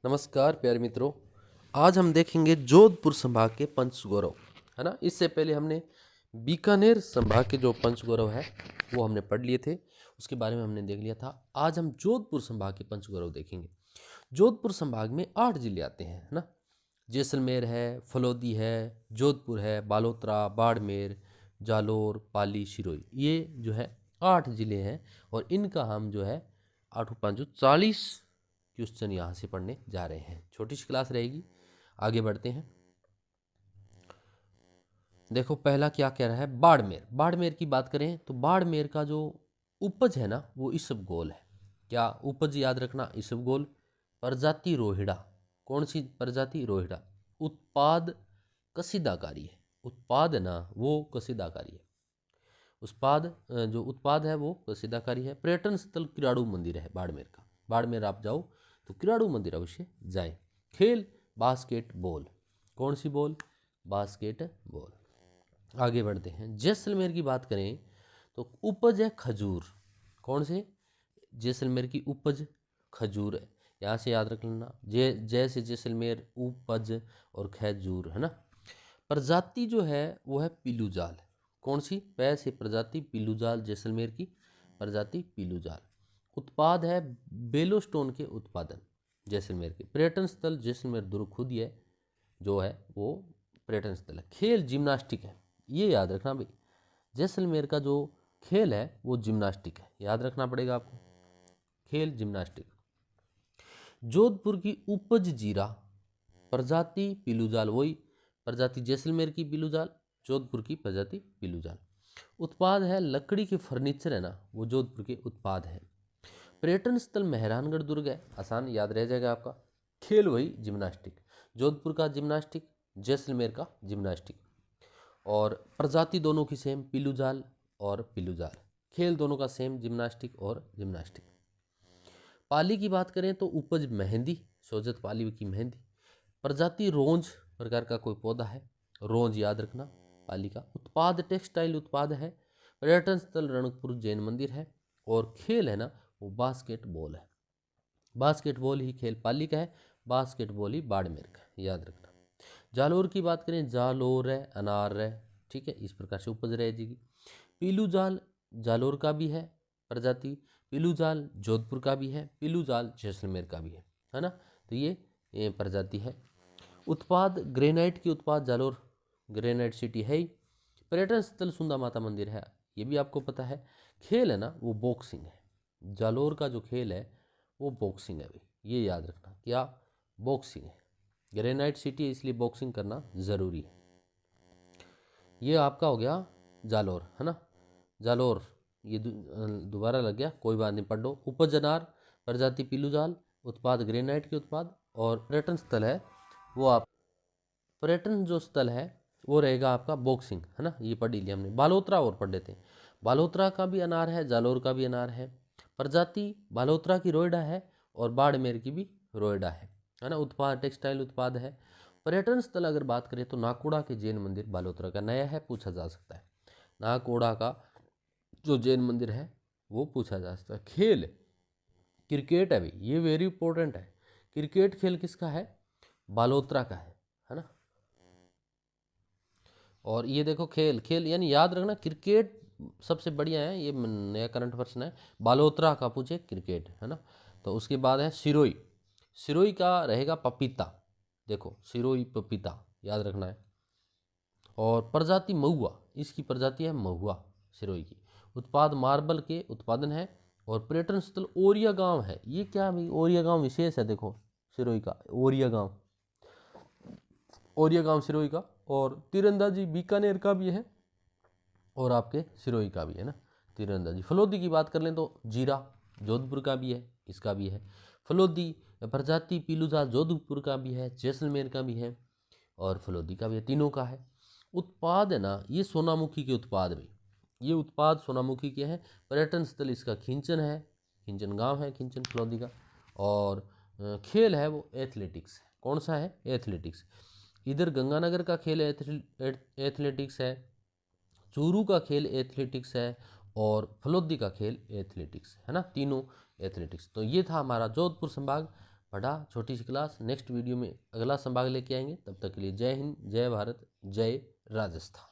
नमस्कार प्यारे मित्रों। आज हम देखेंगे जोधपुर संभाग के पंचगौरव, है ना। इससे पहले हमने बीकानेर संभाग के जो पंचगौरव है वो हमने पढ़ लिए थे, उसके बारे में हमने देख लिया था। आज हम जोधपुर संभाग के पंचगौरव देखेंगे। जोधपुर संभाग में 8 जिले आते हैं, है ना। जैसलमेर है, फलौदी है, जोधपुर है, बालोतरा, बाड़मेर, जालोर, पाली, सिरोही। ये जो है 8 जिले हैं और इनका हम जो है 8 5 40 क्वेश्चन यहाँ से पढ़ने जा रहे हैं। छोटी सी क्लास रहेगी, आगे बढ़ते हैं। देखो पहला क्या कह रहा है, बाड़मेर। बाड़मेर की बात करें तो बाड़मेर का जो उपज है ना वो इसबगोल है। क्या उपज याद रखना, इसबगोल। प्रजाति रोहिड़ा। कौन सी प्रजाति? रोहिड़ा। उत्पाद कसीदाकारी है। उत्पाद है ना वो कसीदाकारी है। जो उत्पाद है वो कसीदाकारी है। पर्यटन स्थल किराड़ू मंदिर है बाड़मेर का। बाड़मेर आप जाओ तो किराड़ू मंदिर अवश्य जाए। खेल बास्केट बॉल। कौन सी बॉल? Basket ball. आगे बढ़ते हैं। जैसलमेर की बात करें तो उपज है खजूर। कौन से? जैसलमेर की उपज खजूर है। यहाँ से याद रख लेना, जैसे जैसलमेर उपज और खजूर, है ना। प्रजाति जो है वो है पीलू जाल। कौन सी? पै से प्रजाति पीलू जाल, जैसलमेर की प्रजाति पीलू जाल। उत्पाद है बेलोस्टोन के उत्पादन जैसलमेर के। पर्यटन स्थल जैसलमेर दुर्ग खुद है जो है वो पर्यटन स्थल है। खेल जिम्नास्टिक है, ये याद रखना भाई। जैसलमेर का जो खेल है वो जिम्नास्टिक है, याद रखना पड़ेगा आपको। खेल जिम्नास्टिक। जोधपुर की उपज जीरा, प्रजाति पीलूजाल। वही प्रजाति जैसलमेर की पीलूजाल, जोधपुर की प्रजाति पीलूजाल। उत्पाद है लकड़ी के फर्नीचर, है ना, वो जोधपुर के उत्पाद है। पर्यटन स्थल मेहरानगढ़ दुर्ग है, आसान याद रह जाएगा आपका। खेल वही जिम्नास्टिक, जोधपुर का जिम्नास्टिक, जैसलमेर का जिम्नास्टिक। और प्रजाति दोनों की सेम, पीलूजाल और पीलूजाल। खेल दोनों का सेम, जिम्नास्टिक और जिम्नास्टिक। पाली की बात करें तो उपज मेहंदी, सोजत पाली की मेहंदी। प्रजाति रोंज प्रकार का कोई पौधा है, रोंज याद रखना पाली का। उत्पाद टेक्सटाइल उत्पाद है। पर्यटन स्थल रणकपुर जैन मंदिर है। और खेल है ना वो बास्केटबॉल है। बास्केटबॉल ही खेल पाली का है, बास्केटबॉल ही बाड़मेर का, याद रखना। जालोर की बात करें, जालोर है, अनार है, ठीक है, इस प्रकार से उपज रह जाएगी। पीलू जाल जालोर का भी है प्रजाति, पीलू जाल जोधपुर का भी है, पीलू जाल जैसलमेर का भी है ना। तो ये प्रजाति है। उत्पाद ग्रेनाइट की उत्पाद जालोर, ग्रेनाइट सिटी है ही। पर्यटन स्थल सुंदा माता मंदिर है, ये भी आपको पता है। खेल है ना वो बॉक्सिंग है। जालोर का जो खेल है वो बॉक्सिंग है भाई, ये याद रखना। क्या? बॉक्सिंग है। ग्रेनाइट सिटी है इसलिए बॉक्सिंग करना ज़रूरी है। ये आपका हो गया जालोर, है ना। जालोर ये दोबारा लग गया, कोई बात नहीं, पढ़ लो। उपज अनार, प्रजाति पीलूजाल, उत्पाद ग्रेनाइट के उत्पाद। और पर्यटन स्थल है वो आप पर्यटन जो स्थल है वो रहेगा आपका बॉक्सिंग, है ना, ये पढ़ लिया हमने। बालोतरा और पढ़ लेते हैं। बालोतरा का भी अनार है, जालोर का भी अनार है। प्रजाति बालोतरा की रोयडा है और बाड़मेर की भी रोयडा है ना। उत्पाद टेक्सटाइल उत्पाद है। पर्यटन स्थल अगर बात करें तो नाकोड़ा के जैन मंदिर बालोतरा का नया है, पूछा जा सकता है। नाकोड़ा का जो जैन मंदिर है वो पूछा जा सकता है। खेल क्रिकेट है भाई, ये वेरी इंपॉर्टेंट है। क्रिकेट खेल किसका है? बालोतरा का है ना। और ये देखो खेल खेल यानी याद रखना, क्रिकेट सबसे बढ़िया है, ये नया करंट वर्सन है। बालोतरा का पूछे क्रिकेट, है ना। तो उसके बाद है सिरोही। सिरोही का रहेगा पपीता, देखो सिरोही पपीता याद रखना है। और प्रजाति महुआ, इसकी प्रजाति है महुआ सिरोही की। उत्पाद मार्बल के उत्पादन है। और पर्यटन स्थल ओरिया गांव है। ये क्या भाई, ओरिया गांव विशेष है, देखो सिरोही का ओरिया गांव, ओरिया गांव सिरोही का। और तीरंदाजी बीकानेर का भी है और आपके सिरोही का भी है ना, तीरंदाजी। फलोदी की बात कर लें तो जीरा जोधपुर का भी है, इसका भी है। फलोदी प्रजाति पीलूजा जोधपुर का भी है, जैसलमेर का भी है और फलोदी का भी है, तीनों का है। उत्पाद है ना ये सोनामुखी के उत्पाद में, ये उत्पाद सोनामुखी के हैं। पर्यटन स्थल इसका खिंचन है, खिंचन गांव है, खिंचन फलोदी का। और खेल है वो एथलेटिक्स है। कौन सा है? एथलेटिक्स। इधर गंगानगर का खेल एथलेटिक्स है, चूरू का खेल एथलेटिक्स है और फलोदी का खेल एथलेटिक्स है ना, तीनों एथलेटिक्स। तो ये था हमारा जोधपुर संभाग पढ़ा छोटी सी क्लास। नेक्स्ट वीडियो में अगला संभाग लेके आएंगे। तब तक के लिए जय हिंद, जय भारत, जय राजस्थान।